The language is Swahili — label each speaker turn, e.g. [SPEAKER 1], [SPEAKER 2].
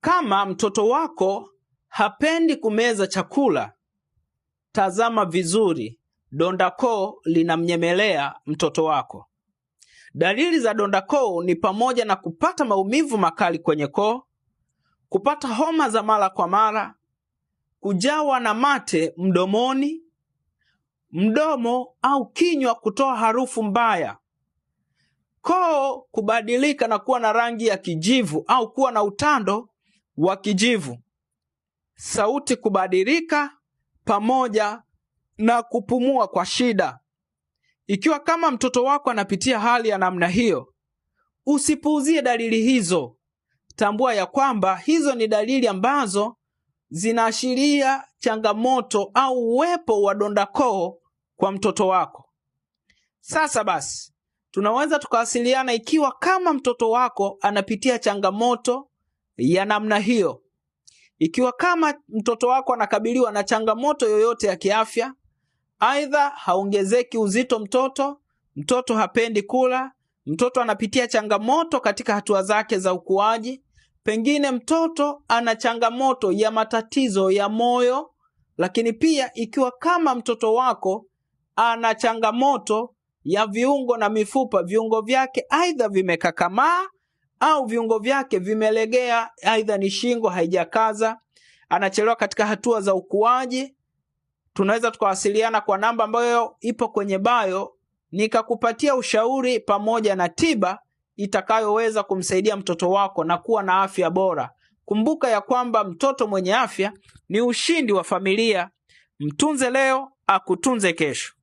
[SPEAKER 1] Kama mtoto wako hapendi kumeza chakula, tazama vizuri, donda koo linamnyemelea mtoto wako. Dalili za donda koo ni pamoja na kupata maumivu makali kwenye koo, kupata homa za mara kwa mara, kujawa na mate mdomoni, mdomo au kinywa kutoa harufu mbaya, koo kubadilika na kuwa na rangi ya kijivu au kuwa na utando wa kijivu, sauti kubadilika pamoja na kupumua kwa shida. Ikiwa kama mtoto wako anapitia hali ya namna hiyo, usipuuzie dalili hizo. Tambua ya kwamba hizo ni dalili ambazo zinaashiria changamoto au uwepo wa donda koo kwa mtoto wako. Sasa basi, tunaweza tukawasiliana ikiwa kama mtoto wako anapitia changamoto ya namna hiyo. Ikiwa kama mtoto wako anakabiliwa na changamoto yoyote ya kiafya, aidha haongezeki uzito mtoto hapendi kula, mtoto anapitia changamoto katika hatua zake za ukuaji, pengine mtoto ana changamoto ya matatizo ya moyo, lakini pia ikiwa kama mtoto wako ana changamoto ya viungo na mifupa, viungo vyake aidha vimekakamaa au viungo vyake vimelegea, aidha ni shingo haijakaza, anachelewa katika hatua za ukuaji, tunaweza tukawasiliana kwa namba ambayo ipo kwenye bio, nikakupatia ushauri pamoja na tiba itakayoweza kumsaidia mtoto wako na kuwa na afya bora. Kumbuka ya kwamba mtoto mwenye afya ni ushindi wa familia. Mtunze leo, akutunze kesho.